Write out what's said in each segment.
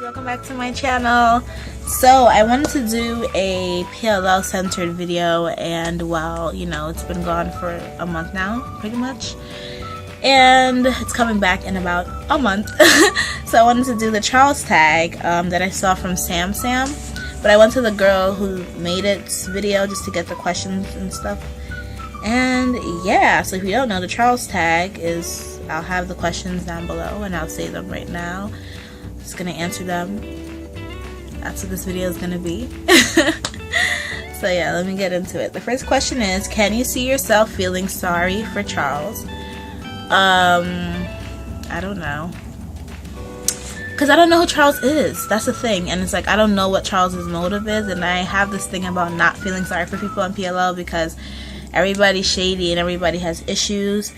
welcome back to my channel. So I wanted to do a PLL centered video, and well, you know, it's been gone for a month now pretty much, and it's coming back in about a month. So I wanted to do the Charles tag that I saw from Sam, but I went to the girl who made its video just to get the questions and stuff. And yeah, so if you don't know, the Charles tag is, I'll have the questions down below and I'll say them right now. Just gonna answer them. That's what this video is gonna be. So yeah, let me get into it. The first question is, can you see yourself feeling sorry for Charles? I don't know, because I don't know who Charles is. That's the thing. And it's like, I don't know what Charles's motive is, and I have this thing about not feeling sorry for people on PLL because everybody's shady and everybody has issues.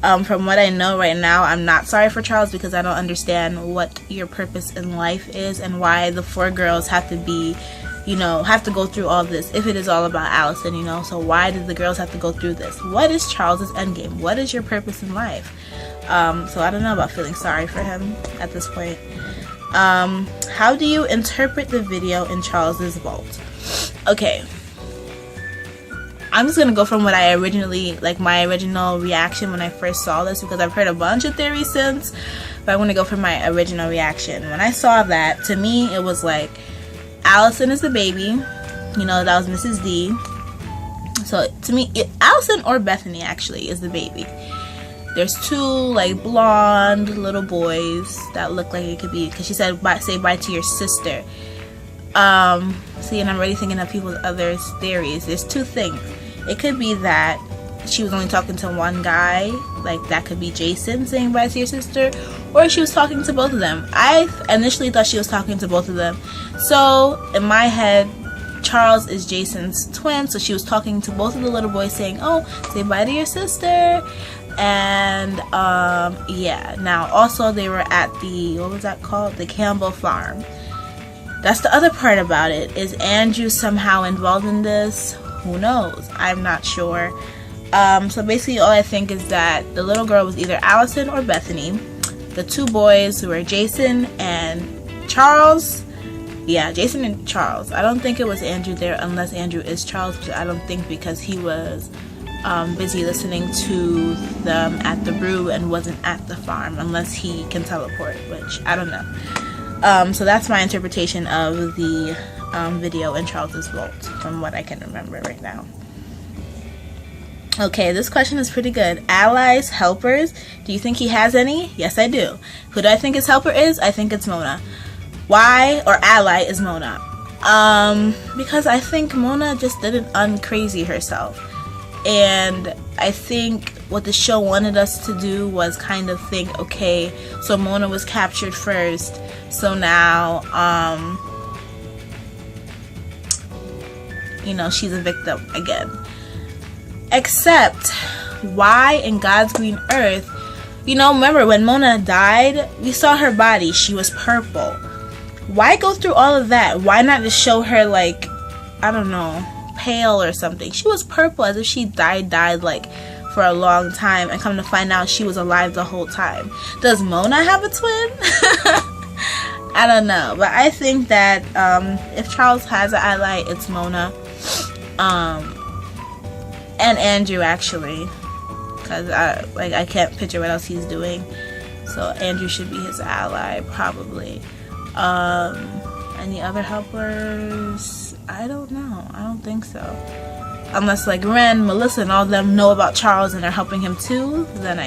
From what I know right now, I'm not sorry for Charles because I don't understand what your purpose in life is and why the 4 girls have to be, you know, have to go through all this if it is all about Alison, you know. So why did the girls have to go through this? What is Charles's endgame? What is your purpose in life? So I don't know about feeling sorry for him at this point. How do you interpret the video in Charles's vault? Okay, I'm just gonna go from what I originally, like my original reaction when I first saw this, because I've heard a bunch of theories since, but I want to go from my original reaction. When I saw that, to me it was like, Alison is the baby, you know, that was Mrs. D. So to me, Alison or Bethany actually is the baby. There's 2 like blonde little boys that look like it could be, because she said say bye to your sister. See, and I'm already thinking of people's other theories. There's 2 things. It could be that she was only talking to one guy, like that could be Jason saying bye to your sister, or she was talking to both of them. I initially thought she was talking to both of them. So in my head, Charles is Jason's twin, so she was talking to both of the little boys saying, oh, say bye to your sister. And yeah, now also they were at the, what was that called, the Campbell farm. That's the other part about it. Is Andrew somehow involved in this? Who knows? I'm not sure. So basically all I think is that the little girl was either Alison or Bethany. The 2 boys who were Jason and Charles. Yeah, Jason and Charles. I don't think it was Andrew there, unless Andrew is Charles, which I don't think, because he was busy listening to them at the brew and wasn't at the farm, unless he can teleport, which I don't know. So that's my interpretation of the video in Charles's vault, from what I can remember right now. Okay, this question is pretty good. Allies, helpers, do you think he has any? Yes, I do. Who do I think his helper is? I think it's Mona. Why, or ally, is Mona? Because I think Mona just didn't uncrazy herself. And I think what the show wanted us to do was kind of think, okay, so Mona was captured first, so now, you know, she's a victim again. Except, why in God's green earth, you know, remember when Mona died, we saw her body, she was purple. Why go through all of that? Why not just show her, like, I don't know, pale or something? She was purple, as if she died like for a long time, and come to find out she was alive the whole time. Does Mona have a twin? I don't know, but I think that if Charles has an ally, it's Mona, and Andrew actually, because I can't picture what else he's doing, so Andrew should be his ally probably. Any other helpers? I don't know. I don't think so. Unless like Ren, Melissa, and all of them know about Charles and are helping him too, then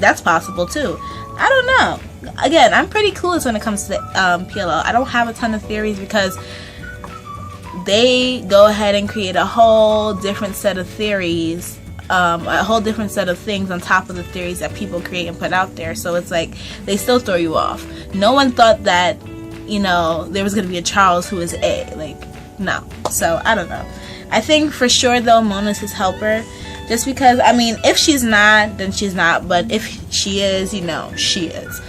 that's possible too. I don't know. Again, I'm pretty clueless when it comes to PLL. I don't have a ton of theories because they go ahead and create a whole different set of theories, a whole different set of things on top of the theories that people create and put out there. So it's like they still throw you off. No one thought that, you know, there was going to be a Charles who is A. Like, no. So I don't know. I think for sure though Mona's his helper, just because, I mean, if she's not, then she's not, but if she is, you know, she is.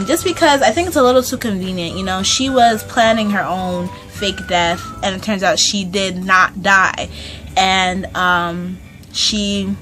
Just because I think it's a little too convenient. You know, she was planning her own fake death, and it turns out she did not die, and she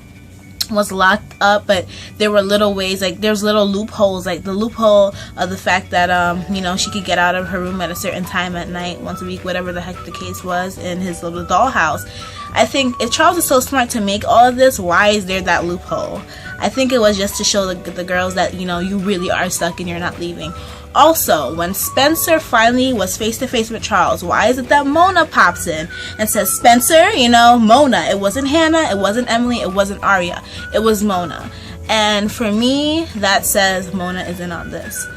was locked up, but there were little ways, like there's little loopholes, like the loophole of the fact that you know, she could get out of her room at a certain time at night, once a week, whatever the heck the case was, in his little dollhouse. I think if Charles is so smart to make all of this, why is there that loophole? I think it was just to show the girls that, you know, you really are stuck and you're not leaving. Also, when Spencer finally was face to face with Charles, why is it that Mona pops in and says, Spencer, you know, Mona. It wasn't Hanna, it wasn't Emily, it wasn't Aria, it was Mona. And for me, that says Mona isn't on this.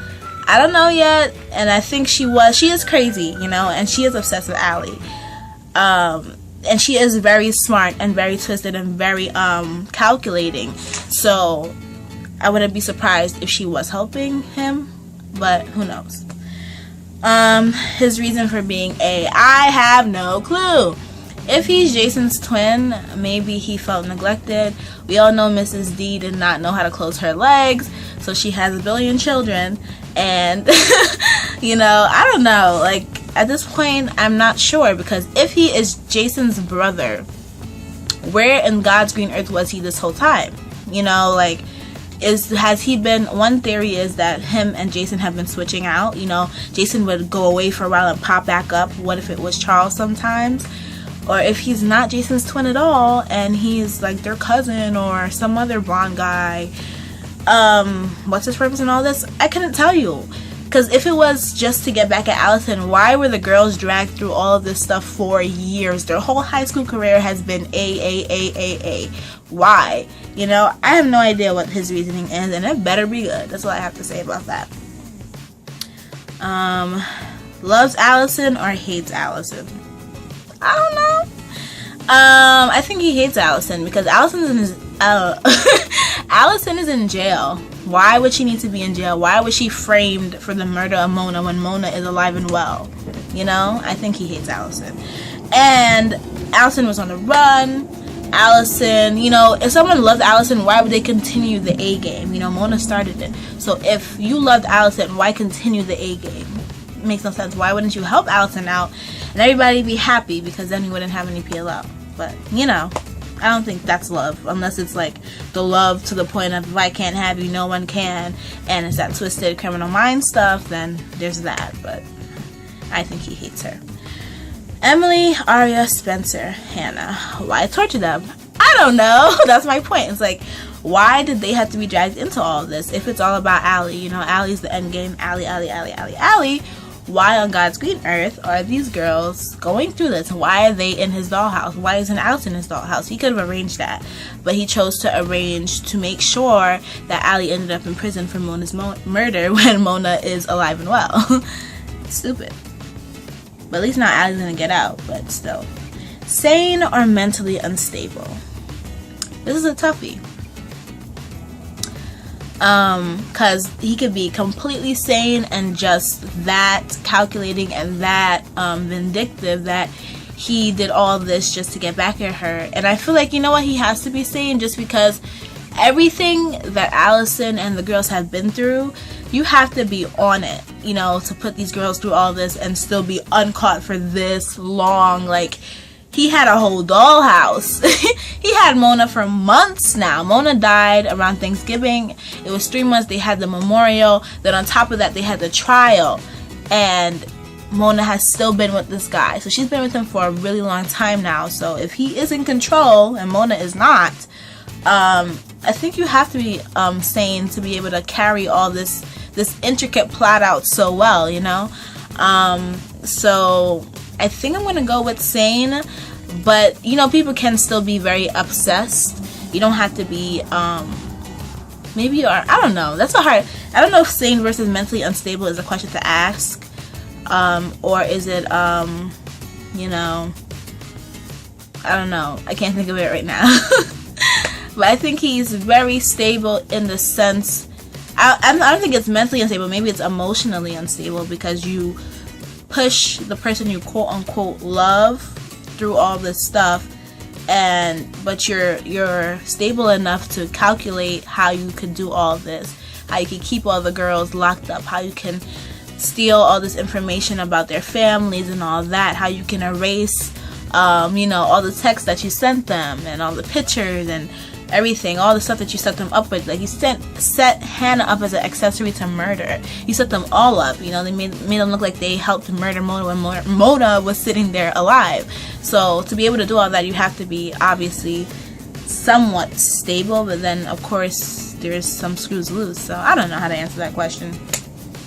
I don't know yet, and I think she is crazy, you know, and she is obsessed with Allie. And she is very smart and very twisted and very calculating. So I wouldn't be surprised if she was helping him, but who knows. His reason for being I have no clue. If he's Jason's twin, maybe he felt neglected. We all know Mrs. D did not know how to close her legs, so she has a billion children. And you know, I don't know, like at this point I'm not sure, because if he is Jason's brother, where in God's green earth was he this whole time? You know, like has he been, one theory is that him and Jason have been switching out. You know, Jason would go away for a while and pop back up. What if it was Charles sometimes? Or if he's not Jason's twin at all and he's like their cousin or some other blonde guy, what's his purpose in all this? I couldn't tell you. Because if it was just to get back at Alison, why were the girls dragged through all of this stuff for years? Their whole high school career has been A. Why? You know, I have no idea what his reasoning is, and it better be good. That's all I have to say about that. Loves Alison or hates Alison? I don't know. I think he hates Alison because Alison is in jail. Why would she need to be in jail? Why was she framed for the murder of Mona when Mona is alive and well? You know, I think he hates Alison. And Alison was on the run. Alison, you know, if someone loved Alison, why would they continue the A game? You know, Mona started it. So if you loved Alison, why continue the A game? It makes no sense. Why wouldn't you help Alison out and everybody be happy, because then you wouldn't have any PLL? But, you know, I don't think that's love, unless it's like the love to the point of if I can't have you, no one can, and it's that twisted criminal mind stuff, then there's that. But I think he hates her. Emily, Aria, Spencer, Hanna. Why torture them? I don't know. That's my point. It's like, why did they have to be dragged into all of this if it's all about Allie? You know, Allie's the end game. Allie. Why on God's green earth are these girls going through this? Why are they in his dollhouse? Why isn't Alison in his dollhouse? He could have arranged that, but he chose to arrange to make sure that Allie ended up in prison for Mona's murder when Mona is alive and well. Stupid. But at least now Allie's gonna get out, but still. Sane or mentally unstable? This is a toughie. Because he could be completely sane and just that calculating and that vindictive that he did all this just to get back at her. And I feel like, you know what, he has to be sane just because everything that Alison and the girls have been through, you have to be on it, you know, to put these girls through all this and still be uncaught for this long. Like, he had a whole dollhouse. He had Mona for months now. Mona died around Thanksgiving. It was 3 months. They had the memorial. Then on top of that, they had the trial. And Mona has still been with this guy. So she's been with him for a really long time now. So if he is in control and Mona is not, I think you have to be sane to be able to carry all this intricate plot out so well, you know? So I think I'm going to go with sane. But, you know, people can still be very obsessed. You don't have to be, maybe you are, I don't know. That's a hard, I don't know if sane versus mentally unstable is a question to ask. Or is it, you know, I don't know. I can't think of it right now. But I think he's very stable in the sense, I don't think it's mentally unstable. Maybe it's emotionally unstable because you push the person you quote unquote love through all this stuff, but you're stable enough to calculate how you can do all this, how you can keep all the girls locked up, how you can steal all this information about their families and all that, how you can erase you know, all the texts that you sent them and all the pictures and everything, all the stuff that you set them up with. Like, you set Hanna up as an accessory to murder. You set them all up, you know. They made them look like they helped murder Mona when Mona was sitting there alive. So to be able to do all that, you have to be obviously somewhat stable, but then of course there's some screws loose. So I don't know how to answer that question.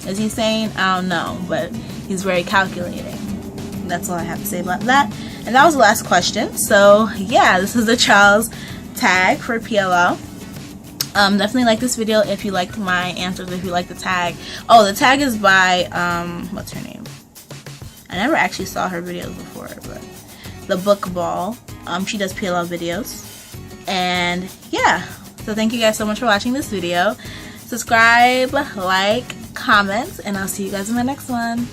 Is he sane? I don't know, but he's very calculating. That's all I have to say about that. And that was the last question. So yeah, this is the Charles tag for PLL. Definitely like this video if you liked my answers, if you like the tag. Oh, the tag is by what's her name? I never actually saw her videos before, but the Book Ball. She does PLL videos. And yeah, so thank you guys so much for watching this video. Subscribe, like, comment, and I'll see you guys in my next one.